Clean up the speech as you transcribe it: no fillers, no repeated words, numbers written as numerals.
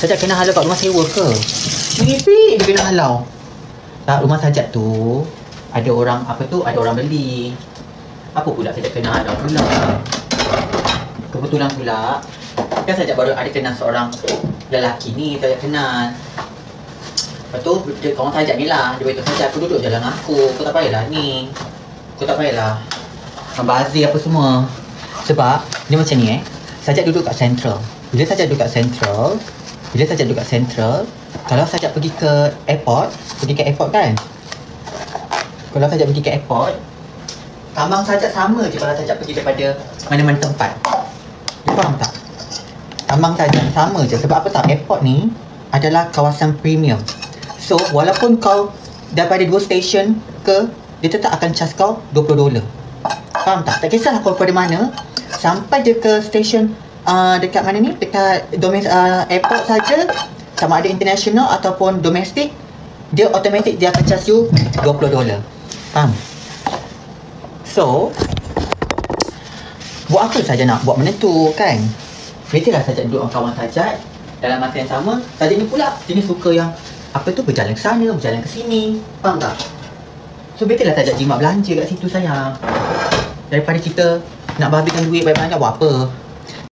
Sajak kena halau kat rumah sewa ke? Merepek dia kena halau. Tak, rumah Sajak tu ada orang, apa tu, ada orang beli. Apa pula Sajak kena halau pula? Kebetulan pula kan Sajak baru ada kenal seorang lelaki ni, Sajak kenal. Lepas tu, dia kawan Sajak ni lah. Dia beritahu Sajak, aku duduk je dengan aku. Kau tak payahlah ni. Kau tak payahlah membazir apa semua. Sebab, dia macam ni Sajak duduk kat Central. Bila Sajak duduk kat Central, kalau Sajak pergi ke airport kan? Kalau Sajak pergi ke airport, tambang Sajak sama je kalau Sajak pergi daripada mana-mana tempat. Dia faham tak? Tambang Sajak sama je. Sebab apa tak? Airport ni adalah kawasan premium. So, walaupun kau daripada 2 stesen ke, dia tetap akan charge kau $20. Faham tak? Tak kisahlah kau daripada mana, sampai je ke stesen dekat mana ni? Dekat airport saja, sama ada international ataupun domestik, dia automatic dia akan charge you $20. Faham? So, buat apa saja nak buat benda tu kan? Better Sajak duduk dengan kawan Sajak. Dalam masa yang sama, Sajak ni pula jenis suka yang apa tu, berjalan ke sana, berjalan ke sini. Faham tak? So better Sajak jimat belanja kat situ sayang, daripada kita nak habiskan duit banyak-banyak buat apa.